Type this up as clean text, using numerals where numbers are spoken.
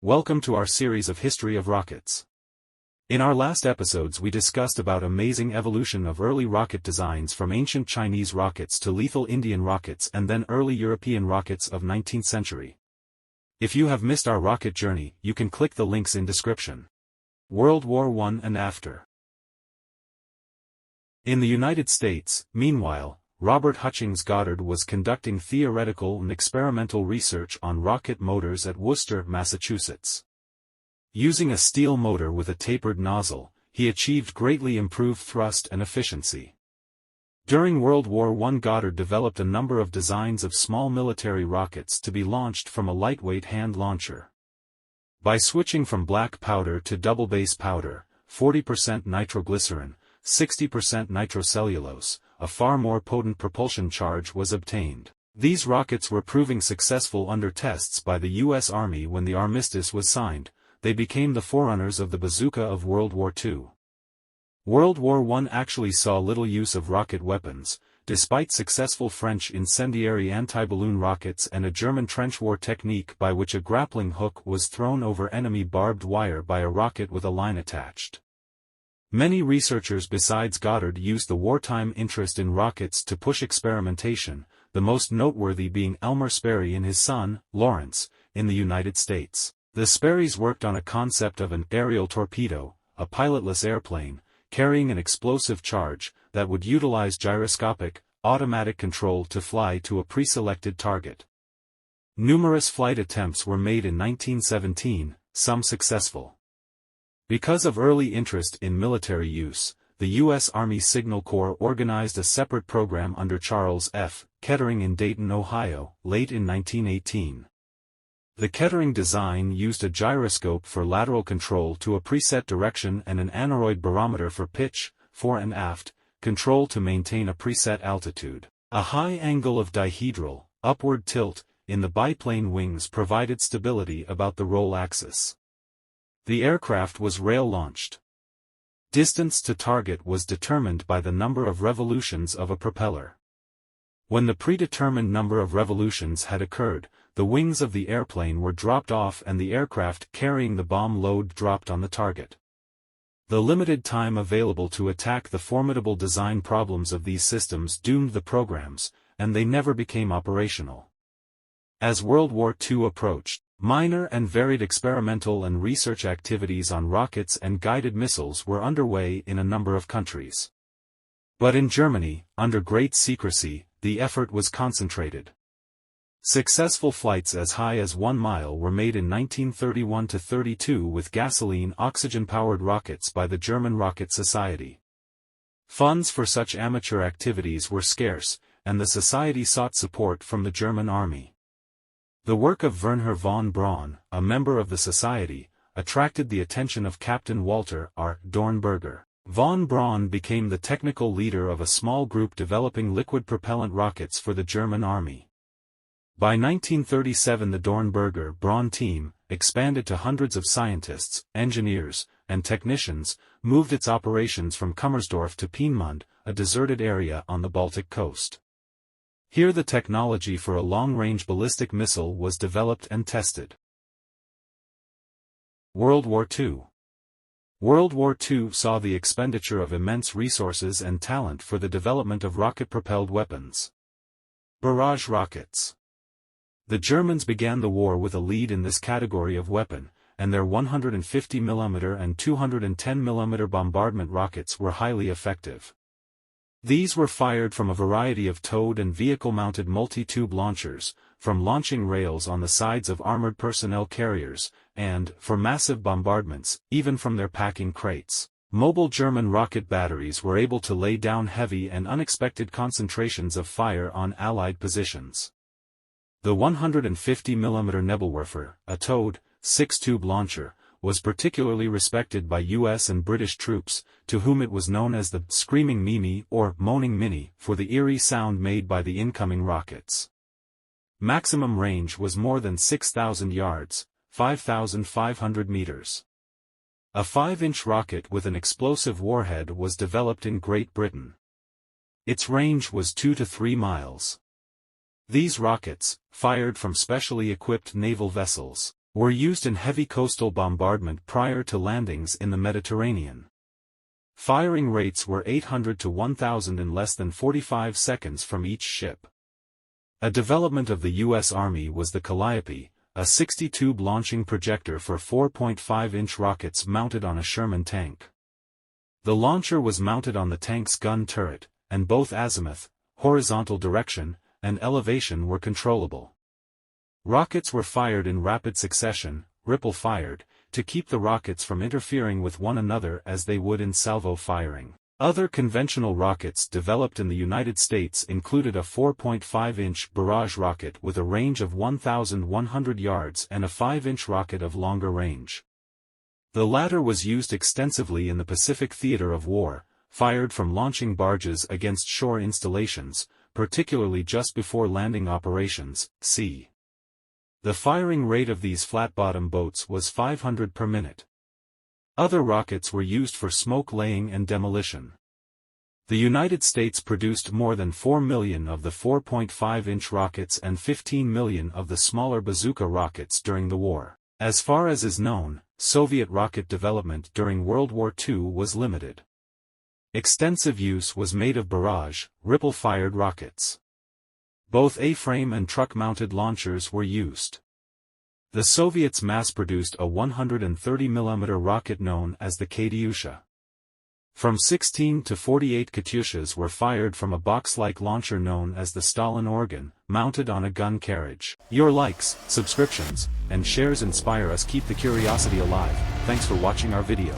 Welcome to our series of History of Rockets. In our last episodes we discussed about amazing evolution of early rocket designs from ancient Chinese rockets to lethal Indian rockets and then early European rockets of 19th century. If you have missed our rocket journey, you can click the links in description. World War I and after. In the United States, meanwhile, Robert Hutchings Goddard was conducting theoretical and experimental research on rocket motors at Worcester, Massachusetts. Using a steel motor with a tapered nozzle, he achieved greatly improved thrust and efficiency. During World War I, Goddard developed a number of designs of small military rockets to be launched from a lightweight hand launcher. By switching from black powder to double base powder, 40% nitroglycerin, 60% nitrocellulose, a far more potent propulsion charge was obtained. These rockets were proving successful under tests by the U.S. Army. When the armistice was signed, they became the forerunners of the Bazooka of World War II. World War I actually saw little use of rocket weapons, despite successful French incendiary anti-balloon rockets and a German trench war technique by which a grappling hook was thrown over enemy barbed wire by a rocket with a line attached. Many researchers besides Goddard used the wartime interest in rockets to push experimentation, the most noteworthy being Elmer Sperry and his son, Lawrence, in the United States. The Sperrys worked on a concept of an aerial torpedo, a pilotless airplane, carrying an explosive charge, that would utilize gyroscopic, automatic control to fly to a pre-selected target. Numerous flight attempts were made in 1917, some successful. Because of early interest in military use, the U.S. Army Signal Corps organized a separate program under Charles F. Kettering in Dayton, Ohio, late in 1918. The Kettering design used a gyroscope for lateral control to a preset direction and an aneroid barometer for pitch, fore and aft, control to maintain a preset altitude. A high angle of dihedral, upward tilt, in the biplane wings provided stability about the roll axis. The aircraft was rail-launched. Distance to target was determined by the number of revolutions of a propeller. When the predetermined number of revolutions had occurred, the wings of the airplane were dropped off and the aircraft carrying the bomb load dropped on the target. The limited time available to attack the formidable design problems of these systems doomed the programs, and they never became operational. As World War II approached, minor and varied experimental and research activities on rockets and guided missiles were underway in a number of countries. But in Germany, under great secrecy, the effort was concentrated. Successful flights as high as 1 mile were made in 1931–32 with gasoline-oxygen-powered rockets by the German Rocket Society. Funds for such amateur activities were scarce, and the society sought support from the German army. The work of Wernher von Braun, a member of the society, attracted the attention of Captain Walter R. Dornberger. Von Braun became the technical leader of a small group developing liquid propellant rockets for the German army. By 1937 the Dornberger-Braun team, expanded to hundreds of scientists, engineers, and technicians, moved its operations from Kummersdorf to Peenemünde, a deserted area on the Baltic coast. Here the technology for a long-range ballistic missile was developed and tested. World War II. World War II saw the expenditure of immense resources and talent for the development of rocket-propelled weapons. Barrage rockets. The Germans began the war with a lead in this category of weapon, and their 150 mm and 210 mm bombardment rockets were highly effective. These were fired from a variety of towed and vehicle-mounted multi-tube launchers, from launching rails on the sides of armored personnel carriers, and, for massive bombardments, even from their packing crates. Mobile German rocket batteries were able to lay down heavy and unexpected concentrations of fire on Allied positions. The 150 mm Nebelwerfer, a towed, 6-tube launcher, was particularly respected by U.S. and British troops, to whom it was known as the Screaming Mimi or Moaning Minnie for the eerie sound made by the incoming rockets. Maximum range was more than 6,000 yards, 5,500 meters. A 5-inch rocket with an explosive warhead was developed in Great Britain. Its range was 2 to 3 miles. These rockets, fired from specially equipped naval vessels, were used in heavy coastal bombardment prior to landings in the Mediterranean. Firing rates were 800 to 1,000 in less than 45 seconds from each ship. A development of the U.S. Army was the Calliope, a 60-tube launching projector for 4.5-inch rockets mounted on a Sherman tank. The launcher was mounted on the tank's gun turret, and both azimuth, horizontal direction, and elevation were controllable. Rockets were fired in rapid succession, ripple-fired, to keep the rockets from interfering with one another as they would in salvo firing. Other conventional rockets developed in the United States included a 4.5-inch barrage rocket with a range of 1,100 yards and a 5-inch rocket of longer range. The latter was used extensively in the Pacific theater of war, fired from launching barges against shore installations, particularly just before landing operations, c. The firing rate of these flat-bottom boats was 500 per minute. Other rockets were used for smoke laying and demolition. The United States produced more than 4 million of the 4.5-inch rockets and 15 million of the smaller Bazooka rockets during the war. As far as is known, Soviet rocket development during World War II was limited. Extensive use was made of barrage, ripple-fired rockets. Both A-frame and truck-mounted launchers were used. The Soviets mass-produced a 130mm rocket known as the Katyusha. From 16 to 48 Katyushas were fired from a box-like launcher known as the Stalin organ, mounted on a gun carriage. Your likes, subscriptions, and shares inspire us keep the curiosity alive. Thanks for watching our video.